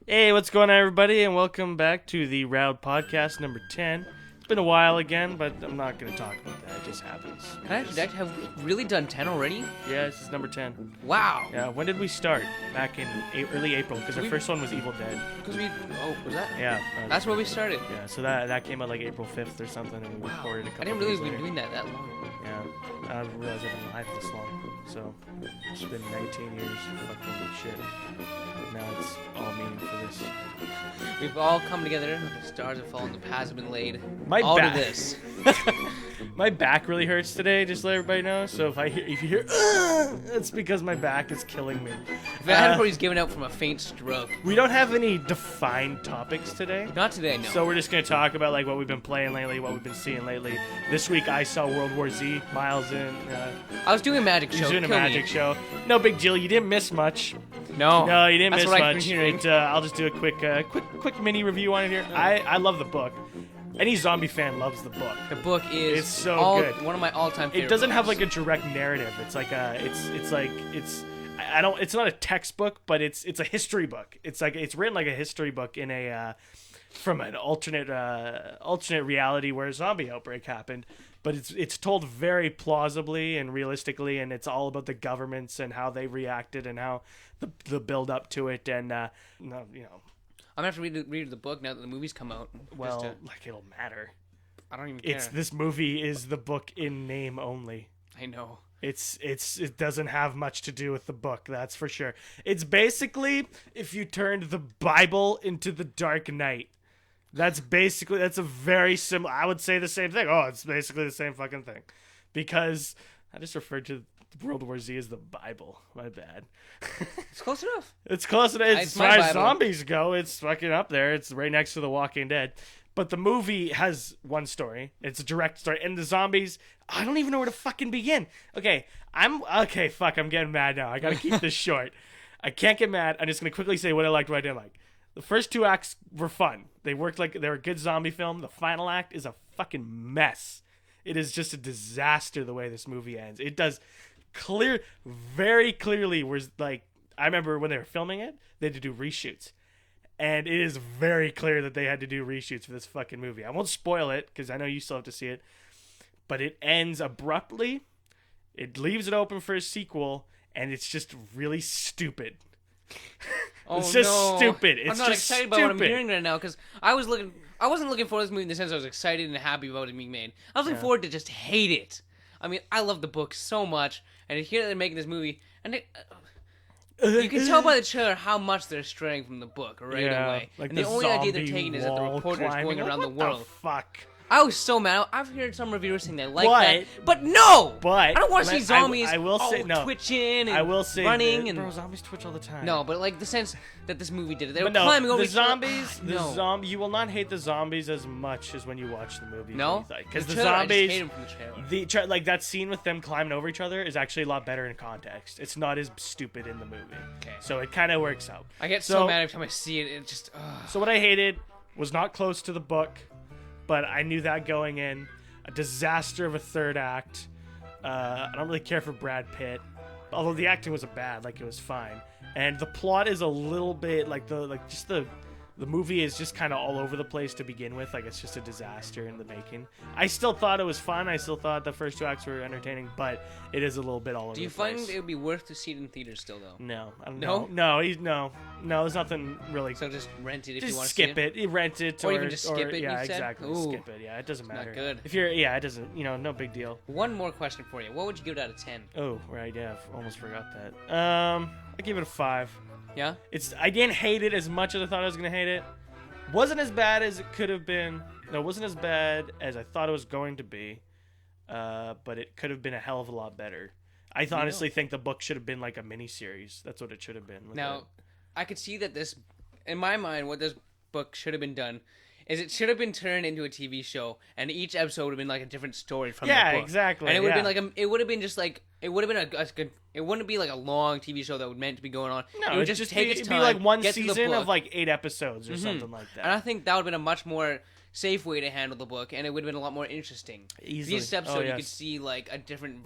Hey, what's going on, everybody, and welcome back to the Rattled podcast number 10. It's been a while again, but I'm not going to talk about that. It just happens. Can I interject? Have we really done 10 already? Yeah, this is number 10. Wow. Yeah, when did we start? Back in early April, because our first one was Evil Dead. Because was that? Yeah. That's where we started. Yeah, so that came out like April 5th or something, and we recorded a couple I didn't realize days we've been later. doing that long. Yeah, I didn't realize I've been live this long. So, it's been 19 years. Fucking shit. Now it's all meaning for this. We've all come together. The stars have fallen. The paths have been laid. My all back. to this. My back really hurts today, just to let everybody know. So if you hear, it's because my back is killing me. Vanderpool's given out from a faint stroke. We don't have any defined topics today. Not today, no. So we're just gonna talk about like what we've been playing lately, what we've been seeing lately. This week I saw World War Z. Miles in. I was doing a magic show. He's doing a Kill magic me. show. No big deal. You didn't miss much. No. No, you didn't That's miss what I've much. been hearing. I'll just do a quick mini review on it here. I love the book. Any zombie fan loves the book. The book is It's so good. One of my all-time favorites. It doesn't have like a direct narrative. It's like it's not a textbook, but it's a history book. It's written like a history book in a from an alternate reality where a zombie outbreak happened. But it's told very plausibly and realistically, and it's all about the governments and how they reacted and how the build up to it. And I'm gonna have to read the book now that the movies come out. well, like it'll matter. I don't even care. This movie is the book in name only. I know. It doesn't have much to do with the book, that's for sure. It's basically if you turned the Bible into the Dark Knight. That's a very similar. I would say the same thing. Oh, it's basically the same fucking thing, because I just referred to World War Z as the Bible. My bad. It's close enough. It's close enough. As It's far my as Bible. zombies go, it's fucking up there. It's right next to The Walking Dead. But the movie has one story. It's a direct story. And the zombies, I don't even know where to fucking begin. Fuck, I'm getting mad now. I gotta keep this short. I can't get mad. I'm just gonna quickly say what I liked, what I didn't like. The first two acts were fun. They worked like they were a good zombie film. The final act is a fucking mess. It is just a disaster the way this movie ends. It does very clearly was like, I remember when they were filming it, they had to do reshoots. And it is very clear that they had to do reshoots for this fucking movie. I won't spoil it because I know you still have to see it. But it ends abruptly. It leaves it open for a sequel, and it's just really stupid. It's just stupid. It's I'm not just excited stupid. about what I'm hearing right now because I wasn't looking for this movie in the sense I was excited and happy about it being made. I was looking forward to just hate it. I mean, I love the book so much, and to hear that they're making this movie, and you can tell by the trailer how much they're straying from the book right away. Like and the only idea they're zombie taking is that the wall reporter is climbing. going around Like, the what world. fuck? I was so mad. I've heard some reviewers saying they like But- that, but no. but I don't want to see zombies. I will say no. twitching and I will say running that, and bro, zombies twitch all the time. no, but like the sense that this movie did it. They were But no, climbing over the each other. zombies, you will not hate the zombies as much as when you watch the movie. No, because the trailer, I just hate zombies, them from the trailer. like that scene with them climbing over each other is actually a lot better in context. It's not as stupid in the movie. Okay. So it kind of works out. I get so mad every time I see it. It just. So what I hated was not close to the book, but I knew that going in. A disaster of a third act. I don't really care for Brad Pitt, although the acting wasn't bad. Like, it was fine. And the plot is a little bit the movie is just kind of all over the place to begin with. Like, it's just a disaster in the making. I still thought it was fun. I still thought the first two acts were entertaining, but it is a little bit all over Do you the place. find it would be worth to see it in theaters still though? No, I don't No? know. No, there's nothing really. So just rent it if you Just want to skip see it. it. You rent it, Or even just skip it, Yeah, you said? exactly. Ooh. Skip it. Yeah, it doesn't matter. not good. If you're, it doesn't. No big deal. One more question for you. What would you give it out of 10? Oh, right. Yeah, I almost forgot that. I give it a 5. Yeah? I didn't hate it as much as I thought I was gonna hate it. Wasn't as bad as it could have been. No, it wasn't as bad as I thought it was going to be. But it could have been a hell of a lot better. I honestly think the book should have been like a mini series. That's what it should have been. Now, I could see that this, in my mind, what this book should have been done is it should have been turned into a TV show, and each episode would have been like a different story from the book. Yeah, exactly. And it would have been it would have been just like, it would have been it wouldn't be like a long TV show that would meant to be going on. No, it would it'd just take its it'd time. be like one get to the season book. of like 8 episodes or something like that. And I think that would have been a much more safe way to handle the book, and it would have been a lot more interesting. Easily. Each episode, you yes. could see like a different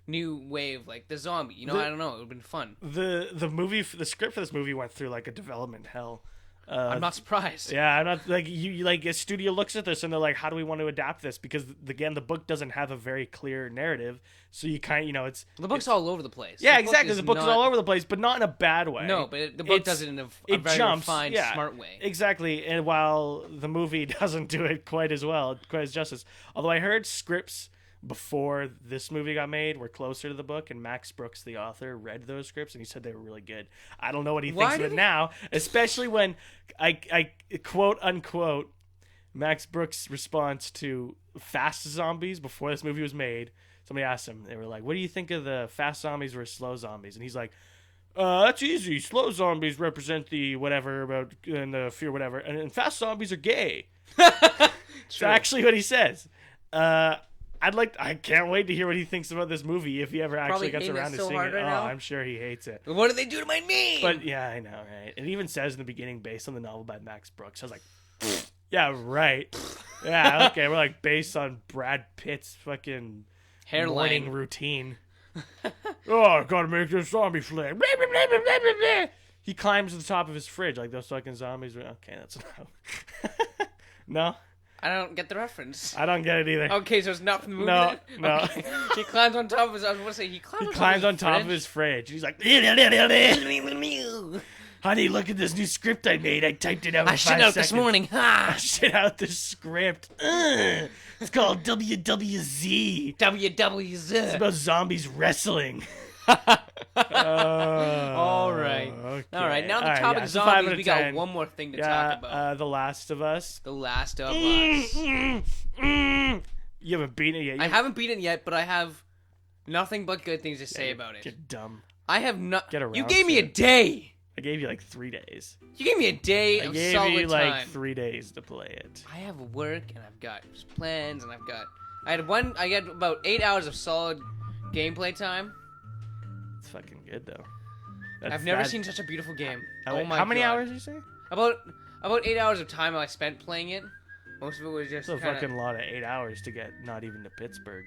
new wave, like the zombie. I don't know. It would have been fun. The script for this movie went through like a development hell. I'm not surprised. Yeah, I'm not like you. Like a studio looks at this and they're like, "How do we want to adapt this?" Because again, the book doesn't have a very clear narrative, so you kind of, it's The book's all over the place. yeah, The book exactly. is The book is not- all over the place, but not in a bad way. No, but the book does it in a very refined, smart way. Exactly, and while the movie doesn't do it quite as well, quite as justice. Although I heard scripts before this movie got made were closer to the book, and Max Brooks, the author, read those scripts and he said they were really good. I don't know what he thinks of it now, especially when I quote unquote Max Brooks' response to Fast Zombies before this movie was made. Somebody asked him, they were like, "What do you think of the fast zombies versus slow zombies?" And he's like, "That's easy. Slow zombies represent the whatever about and the fear whatever, and fast zombies are gay." It's actually what he says. I can't wait to hear what he thinks about this movie if he ever actually gets around to seeing it. Right now. I'm sure he hates it. What did they do to my name? But yeah, I know, right? It even says in the beginning, based on the novel by Max Brooks. I was like, yeah, right. Yeah, okay. We're like based on Brad Pitt's fucking hairline morning routine. Oh, I gotta make this zombie flick. He climbs to the top of his fridge like those fucking zombies. Okay, that's enough. No. I don't get the reference. I don't get it either. Okay, so it's not from the movie. No, no. Okay. He climbs on top of his. I was going to say he climbs on top of his fridge. He's like, "Honey, look at this new script I made. I typed it out. I shit out this morning. I shit out this script. It's called WWZ. WWZ. It's about zombies wrestling." All right. Okay. All right. Now the All topic yeah, of so 5 out zombies. of We 10. got one more thing to talk about. The Last of Us. The Last of Us. You haven't beaten it yet. I haven't beaten it yet, but I have nothing but good things to say about it. Get dumb. I have not. Get around You gave me to a it. day. I gave you like 3 days. You gave me a day I of gave solid you like time. 3 days to play it. I have work and I've got plans and I had about 8 hours of solid gameplay time. It's fucking good though. I've never seen such a beautiful game. Oh my god. How many hours did you say? About 8 hours of time I spent playing it. Most of it was just It's a fucking lot of 8 hours to get not even to Pittsburgh.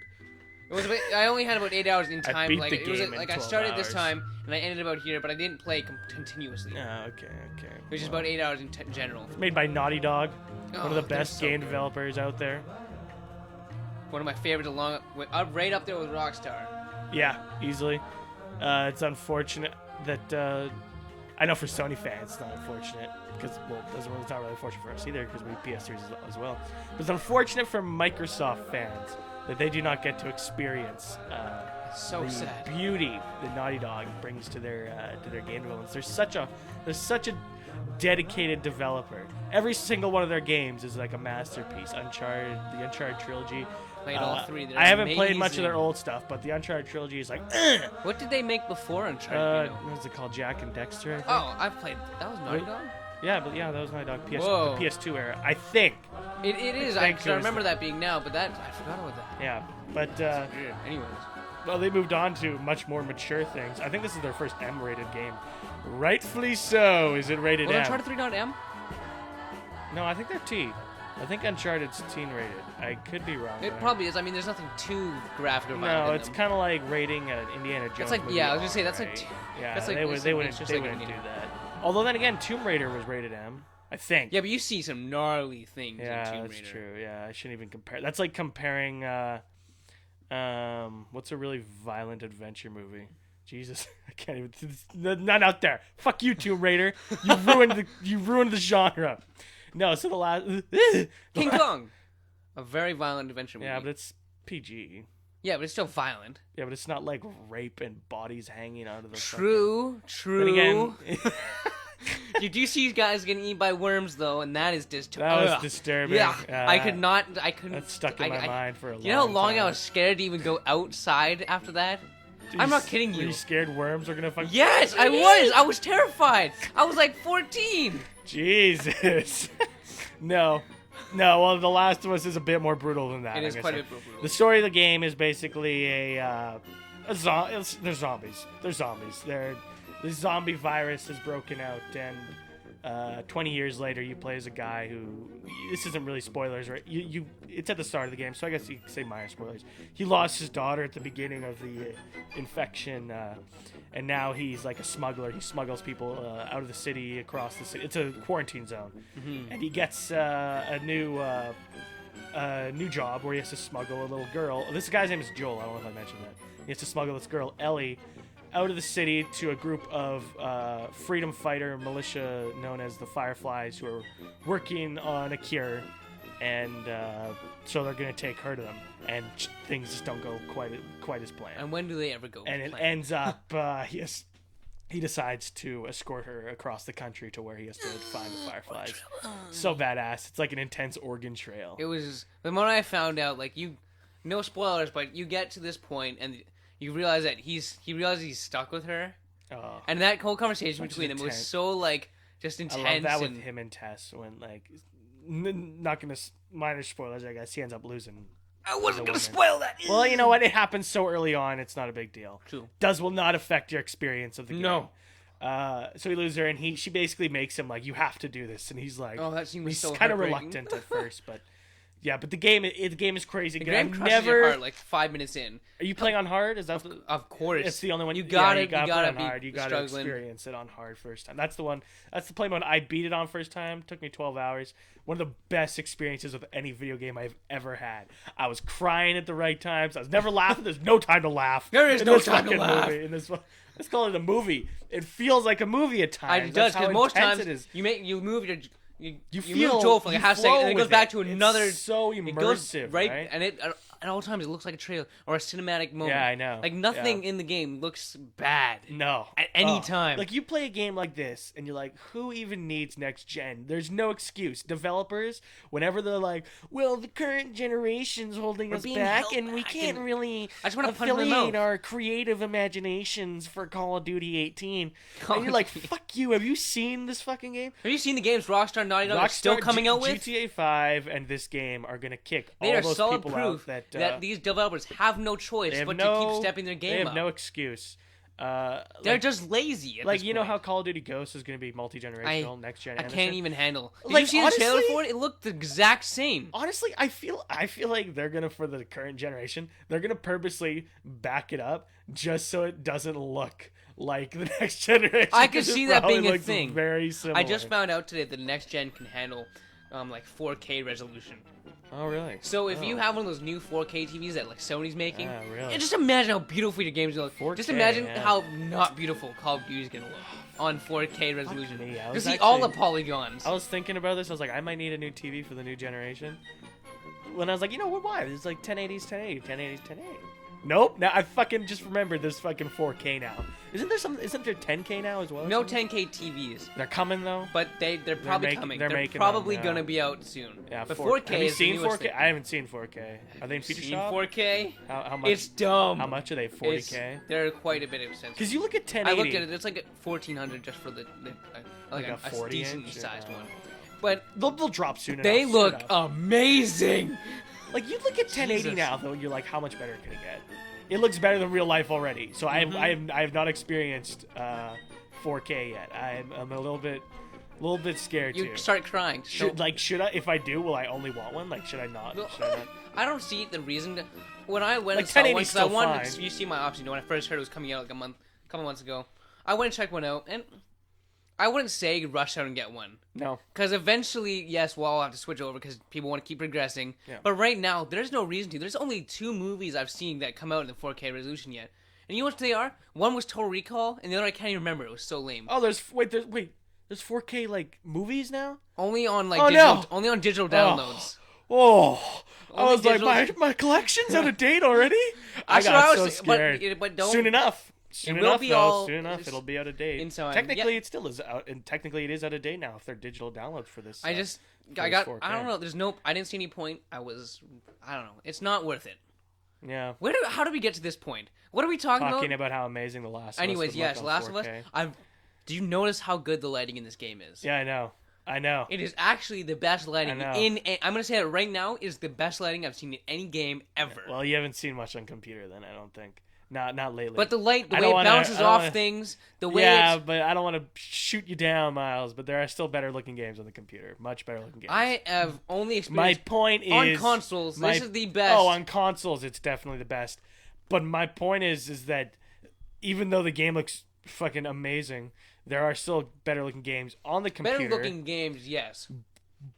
It was. I only had about 8 hours in time. beat like the it was game in like I 12 started this hours. time and I ended about here, but I didn't play continuously. Oh, okay. It was just about 8 hours in general. Made by Naughty Dog, one of the they're best so game good. developers out there. One of my favorites, right up there with Rockstar. Yeah, easily. It's unfortunate that I know for Sony fans, it's not unfortunate because it's not really unfortunate for us either because we PS3s as well. But it's unfortunate for Microsoft fans that they do not get to experience So the sad. beauty that Naughty Dog brings to their game developments. There's such a dedicated developer. Every single one of their games is like a masterpiece. The Uncharted trilogy. Played all three. They're I haven't played much of amazing. their old stuff, but the Uncharted trilogy is like, What did they make before Uncharted? what was it called? Jack and Dexter. I think? Oh, I've played. That was Naughty Dog. Yeah, that was Naughty Dog. Whoa. The PS2 era, I think. It is. I I think it was remember that being now, but I forgot about that. Yeah, but Yeah. Anyways. well, they moved on to much more mature things. I think this is their first M-rated game. Rightfully so. Is it rated Was M? Uncharted 3 not M? No, I think they're T. I think Uncharted's teen rated. I could be wrong. It though. probably is. I mean, there's nothing too graphic or violent. No, in it's them. kind of like rating an Indiana Jones. That's like movie yeah. I was R, gonna say that's right? like Yeah, that's like they listen, wouldn't it's just they like wouldn't do Indiana. that. Although then again, Tomb Raider was rated M. I think. Yeah, but you see some gnarly things Yeah, in Tomb that's Raider. true. Yeah, I shouldn't even compare. That's like comparing. What's a really violent adventure movie? Jesus, I can't even. Not out there. Fuck you, Tomb Raider. You ruined the genre. No, so the last. King Kong, a very violent adventure movie. Yeah, but it's PG. Yeah, but it's still violent. Yeah, but it's not like rape and bodies hanging out of the. True. Then again, You do see guys getting eaten by worms though, and that is just that was disturbing. Yeah, I couldn't. That's stuck in my mind for a long time. You know how long I was scared to even go outside after that? I'm not kidding Were you. you scared worms were gonna fuck? Yes, I was. I was terrified. I was like 14. Jesus. No. Well, The Last of Us is a bit more brutal than that. It is I'm quite gonna a say. bit brutal. The story of the game is basically they're zombies. They're zombies. The zombie virus has broken out, and 20 years later, you play as a guy who, this isn't really spoilers, right? It's at the start of the game, so I guess you could say minor spoilers. He lost his daughter at the beginning of the infection, and now he's like a smuggler. He smuggles people out of the city, across the city. It's a quarantine zone, and he gets a new job where he has to smuggle a little girl. This guy's name is Joel. I don't know if I mentioned that. He has to smuggle this girl, Ellie, out of the city to a group of freedom fighter militia known as the Fireflies, who are working on a cure, and so they're going to take her to them, and things just don't go quite as planned. And when do they ever go? And it ends up he decides to escort her across the country to where he has to find the Fireflies. So badass. It's like an intense Oregon Trail. It was the moment I found out, like, no spoilers, but you get to this point and you realize that he realizes he's stuck with her, and that whole conversation between them was so like just intense. I love that with him and Tess when like, not gonna minor spoilers. I guess he ends up losing. I wasn't gonna spoil that. Well, you know what? It happens so early on. It's not a big deal. True. Will not affect your experience of the game. No. So he loses her, and she basically makes him like, you have to do this, and he's like, oh, that seems so kind of heartbreaking. reluctant at first, but. Yeah, but the game is crazy. The game crushes your heart like 5 minutes in. Are you playing on hard? Is that of course? It's the only one. You gotta play on be hard. You gotta struggling. experience it on hard first time. That's the one. That's the play mode I beat it on first time. Took me 12 hours. One of the best experiences with any video game I've ever had. I was crying at the right times. I was never laughing. There's no time to laugh. There is no time to laugh. In this one. Let's call it a movie. It feels like a movie at times. It does, because most times it is. you move your. You feel move Joel for like a half second, and then it goes back to another. It's so immersive, it goes, right? And it at all times it looks like a trailer or a cinematic moment. Yeah, I know. Like nothing in the game looks bad. No, at any time. Like you play a game like this, and you're like, who even needs next gen? There's no excuse. Developers, whenever they're like, well, the current generation's holding us back, and we can't really affiliate our creative imaginations for Call of Duty 18. And you're like, fuck you. Have you seen this fucking game? Have you seen the games Rockstar Naughty Dog are still coming out with? GTA 5 and this game are gonna kick they all those solid people proof out that these developers have no choice but to keep stepping their game up. They have no excuse. They're just lazy. Like, you know how Call of Duty Ghosts is going to be multi-generational, next gen. I can't even handle. Did like, you see the trailer for it? It looked the exact same. Honestly, I feel like they're gonna, for the current generation, they're gonna purposely back it up just so it doesn't look like the next generation. I could see that being a thing. Very similar. I just found out today that the next gen can handle like 4K resolution. Oh, really? So if you have one of those new 4K TVs that like Sony's making, really? Just imagine how beautiful your games look. 4K, just imagine how not beautiful Call of Duty is gonna look on 4K resolution. Just see all the polygons. I was thinking about this. I was like, I might need a new TV for the new generation. When I was like, you know what? Why? It's like 1080s, 1080, 1080s, 1080. Nope. Now I fucking just remembered there's fucking 4K now. Isn't there 10K now as well? No 10K TVs. They're coming though. But they're probably coming. They're probably gonna be out soon. Yeah, but 4K have you is seen the newest 4K? thing. I haven't seen 4K. Are they in feature shop? 4K? How much? It's dumb. How much are they? 40K? They're quite a bit expensive. Because you look at 1080. I looked at it. It's like $1,400 just for the like a 40 decent inch sized one. But they'll drop soon. They enough, look amazing. Like you look at 1080 now though, and you're like, how much better can it get? It looks better than real life already. So I have not experienced 4K yet. I'm a little bit scared too. You start crying. Should I? If I do, will I only want one? Like, should I not? I don't see the reason to. When I went like and saw one, because I wanted fine. to, you see my option when I first heard it was coming out like a couple months ago. I went and checked one out, and I wouldn't say rush out and get one. No. Because eventually, yes, I'll have to switch over because people want to keep progressing. Yeah. But right now, there's no reason to. There's only 2 movies I've seen that come out in the 4K resolution yet. And you know what they are? One was Total Recall, and the other I can't even remember. It was so lame. Oh, there's 4K like movies now? Only on like only on digital downloads. Oh. I Only was like, my collection's out of date already? I That's got what so scared. But don't. Soon enough. Soon enough, it'll be out of date. Inside. Technically, it still is out, and technically, it is out of date now if they're digital downloads for this. I don't know. I didn't see any point. I don't know. It's not worth it. Yeah. How did we get to this point? What are we talking about? Talking about how amazing The Last of Us Anyways, yes, Last of Us. Do you notice how good the lighting in this game is? Yeah, I know. It is actually the best lighting I'm gonna say it right now. Is the best lighting I've seen in any game ever. Well, you haven't seen much on computer then, I don't think. Not lately. But the way I it don't wanna- bounces I don't off wanna- things, the way Yeah, it's... but I don't want to shoot you down, Miles. But there are still better looking games on the computer. Much better looking games. I have only My experienced point is on consoles. my- This is the best. Oh, on consoles, it's definitely the best. But my point is that even though the game looks fucking amazing, there are still better looking games on the computer. better looking games, yes.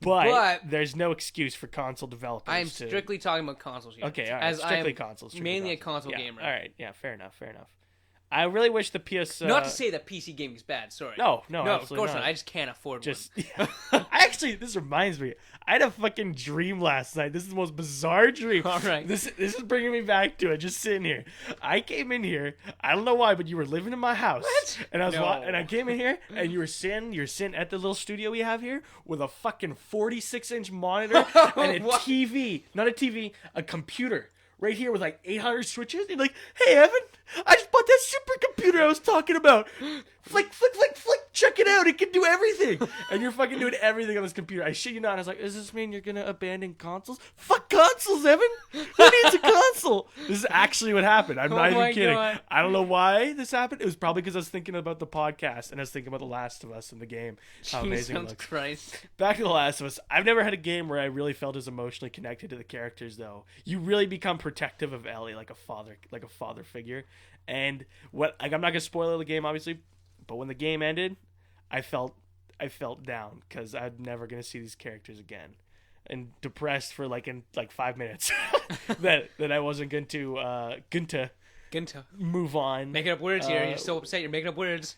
but there's no excuse for console developers. I am strictly talking about consoles here. Okay, all right. As I Strictly am consoles. mainly a console yeah, gamer. All right, yeah, fair enough. I really wish the PS. Not to say that PC gaming is bad. Sorry. No, of absolutely course not. not. I just can't afford Just one. actually, this reminds me. I had a fucking dream last night. This is the most bizarre dream. All right. This is bringing me back to it. Just sitting here. I came in here. I don't know why, but you were living in my house. What? And I was No. and I came in here, and you're sitting at the little studio we have here with a fucking 46-inch monitor and a What? TV, not a TV, a computer. Right here with like 800 switches. You're like, hey, Evan, I just bought that supercomputer I was talking about. Flick, flick, flick, flick. Check it out. It can do everything. And you're fucking doing everything on this computer. I shit you not. I was like, does this mean you're going to abandon consoles? Fuck consoles, Evan. Who needs a console? This is actually what happened. I'm not my even kidding. God. I don't know why this happened. It was probably because I was thinking about the podcast and I was thinking about The Last of Us and the game. How amazing it Jesus looks. Christ. Back to The Last of Us. I've never had a game where I really felt as emotionally connected to the characters, though. You really become protective of Ellie, like a father figure. And I'm not gonna spoil the game, obviously, but when the game ended, I felt down because I'm never gonna see these characters again, and depressed for in 5 minutes that I wasn't going to Ginta. move on. Making up words here. You're so upset. You're making up words.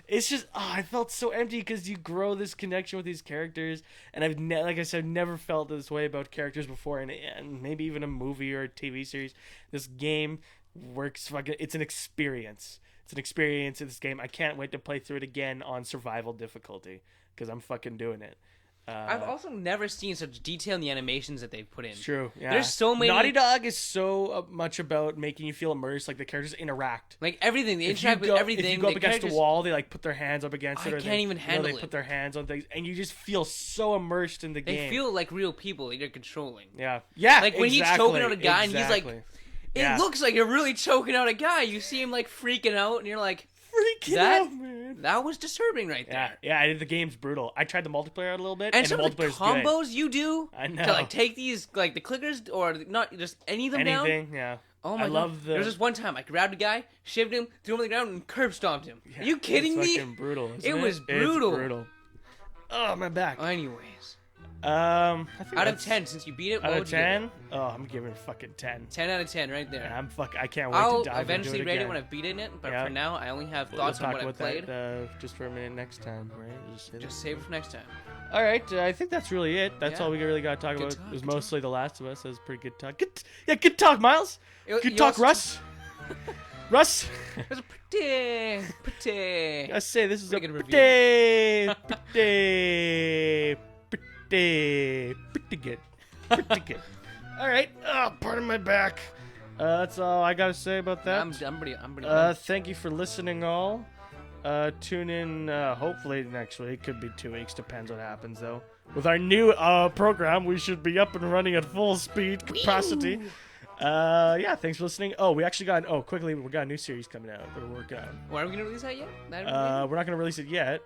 It's just I felt so empty because you grow this connection with these characters, and I've like I said, never felt this way about characters before, and maybe even a movie or a TV series. This game works fucking. It's an experience. It's an experience in this game. I can't wait to play through it again on survival difficulty because I'm fucking doing it. I've also never seen such detail in the animations that they've put in. It's true. Yeah. There's so many. Naughty Dog is so much about making you feel immersed. Like the characters interact. Like everything. They interact with everything. If you go up the against characters... a wall, they put their hands up against it. I Or can't even handle they it. put their hands on things, and you just feel so immersed in the They game. feel like real people that you're controlling. Yeah. Like when he's choking out a guy and he's like, Yeah. it looks like you're really choking out a guy. You see him like freaking out and you're like, freaking out, man. that was disturbing right Yeah, there. yeah. The game's brutal. I tried the multiplayer out a little bit, And the some of the multiplayer's combos you do I know. to like take these like the clickers or not just any of them good. down. Anything, yeah. Oh my I god! love the. There was this one time I grabbed a guy, shaved him, threw him on the ground, and curb stomped him. Yeah, Are you kidding it's me? fucking brutal. Isn't It was It's brutal. brutal. Oh, my back. Anyways, I think out of that's- 10, since you beat it, Out what of would you give 10? it? Oh, I'm giving it a fucking 10. 10 out of 10 right there. Yeah, I can't wait I'll to dive eventually into it rate again. it when I've beaten it, but Yeah. for now, I only have We'll thoughts talk on what I've about played. that just for a minute next time, right? Just save it for next time. All right, I think that's really it. That's Yeah. all we really got to talk Good about. talk, It was good mostly The Last of Us. That was pretty good talk. Good talk, Miles. Good You talk, also- Russ. Russ. It was a pretty. I say this is a Pretty good pretty good. Pretty good. All right. Pardon my back. That's all I gotta say about that. I'm pretty. Thank you for listening, all. Tune in. Hopefully next week. Could be 2 weeks. Depends what happens, though. With our new program, we should be up and running at full speed capacity. Yeah. Thanks for listening. Oh, we actually got. Oh, quickly, we got a new series coming out. We're working on. Why are we gonna release that yet? We're not gonna release it yet,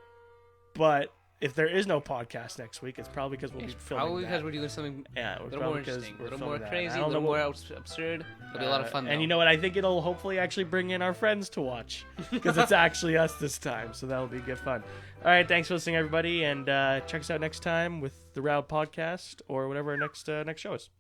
but if there is no podcast next week, it's probably because we'll be filming Probably because that. we're doing something Yeah, a little more interesting, a little more crazy, a I little don't know more absurd. It'll be a lot of fun. And though. you know what? I think it'll hopefully actually bring in our friends to watch because it's actually us this time. So that'll be good fun. All right, thanks for listening, everybody, and check us out next time with the Rattled podcast or whatever our next show is.